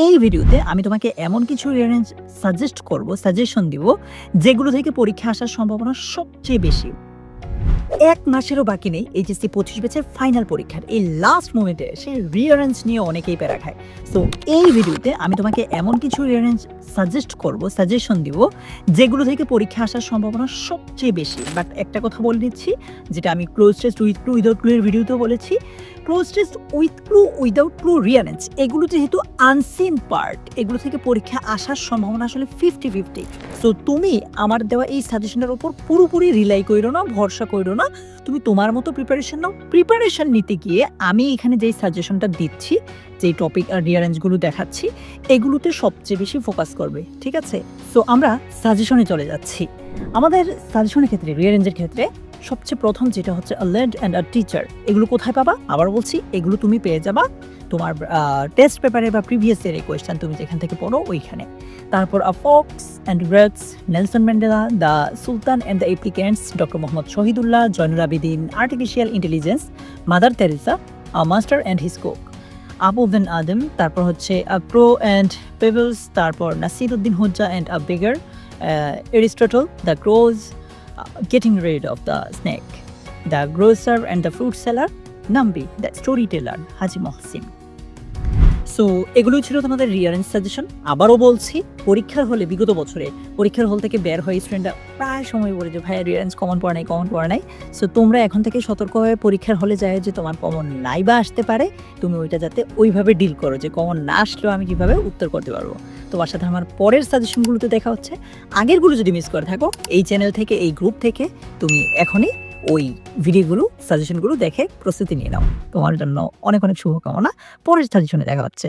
এই ভিডিওতে আমি তোমাকে এমন কিছু রিয়ারেঞ্জ সাজেশন দিব যেগুলো থেকে পরীক্ষা আসার সম্ভাবনা সবচেয়ে বেশি। ১ মাসেরও বাকি নেই এইচএসসি ২৫ ব্যাচের ফাইনাল পরীক্ষার। এই লাস্ট মোমেন্টে সে রিয়ারেঞ্জ নিয়ে অনেকেই প্যারা খায়। সো এই ভিডিওতে আমি তোমাকে এমন কিছু রিয়ারেঞ্জ সাজেশন দিব যেগুলো থেকে পরীক্ষা আসার সম্ভাবনা সবচেয়ে বেশি। বাট একটা কথা বলে দিচ্ছি, যেটা আমি cloze test with clue without clue এর ভিডিওতেও বলেছি, cloze test with clue without clue rearrange এগুলো যেহেতু আনসিন পার্ট, এগুলো থেকে পরীক্ষা আসার সম্ভাবনা আসলে 50-50। সো তুমি আমার দেওয়া এই সাজেশনের উপর পুরোপুরি রিলাই করো না, ভরসা করো না। তুমি তোমার মতো প্রিপারেশন নাও। প্রিপারেশন নিতে গিয়ে আমি এখানে যেই সাজেশনটা দিচ্ছি, যেই টপিক আর রিয়ারেঞ্জগুলো দেখাচ্ছি, এগুলোতে সবচেয়ে বেশি ফোকাস করবে, ঠিক আছে? সো আমরা সাজেশনে চলে যাচ্ছি। আমাদের সাজেশনের ক্ষেত্রে, রিয়ারেঞ্জের ক্ষেত্রে সবচেয়ে প্রথম যেটা হচ্ছে আ ল্যান্ড অ্যান্ড আ টিচার। এগুলো কোথায় পাবা? আবার বলছি, এগুলো তুমি পেয়ে যাবা তোমার টেস্ট পেপারে বা প্রিভিয়াস ইয়ারের কোয়েশ্চেন তুমি যেখান থেকে পড়ো ওইখানে। তারপর a fox and grapes, Nelson Mandela, the sultan and the applicants, doctor Mohammad Shahidullah, Zainul Abedin, artificial intelligence, Mother Teresa, a master and his cook, Abou Ben Adhem, তারপর হচ্ছে আ ক্রো অ্যান্ড পেবলস, তারপর Nasreddin Hodja and a beggar, Aristotle, the crows, Getting Rid of the Snake, The Grocer and the Fruit Seller, Nambi, The Storyteller, Haji Mohsin. So এগুলোই ছিল তোমাদের rearrange suggestion. আবারও বলছি, পরীক্ষার হলে বিগত বছরে পরীক্ষার হল থেকে বের হয়ে স্টুডেন্টরা প্রায় সময় বলে যে ভাইয়া রিয়ারেঞ্জ কমন পড়া নাই। সো তোমরা এখন থেকে সতর্কভাবে পরীক্ষার হলে যায় যে তোমার কমন নাই বা আসতে পারে, তুমি ওইটা যাতে ওইভাবে ডিল করো যে কমন না আসলেও আমি কীভাবে উত্তর করতে পারবো। তোমার সাথে আমার পরের সাজেশনগুলোতে দেখা হচ্ছে। আগেরগুলো যদি মিস করে থাকো, এই চ্যানেল থেকে, এই গ্রুপ থেকে তুমি এখনই ওই ভিডিওগুলো, সাজেশনগুলো দেখে প্রস্তুতি নিয়ে নাও। তোমার জন্য অনেক অনেক শুভকামনা। পরের সাজেশনে দেখা হচ্ছে।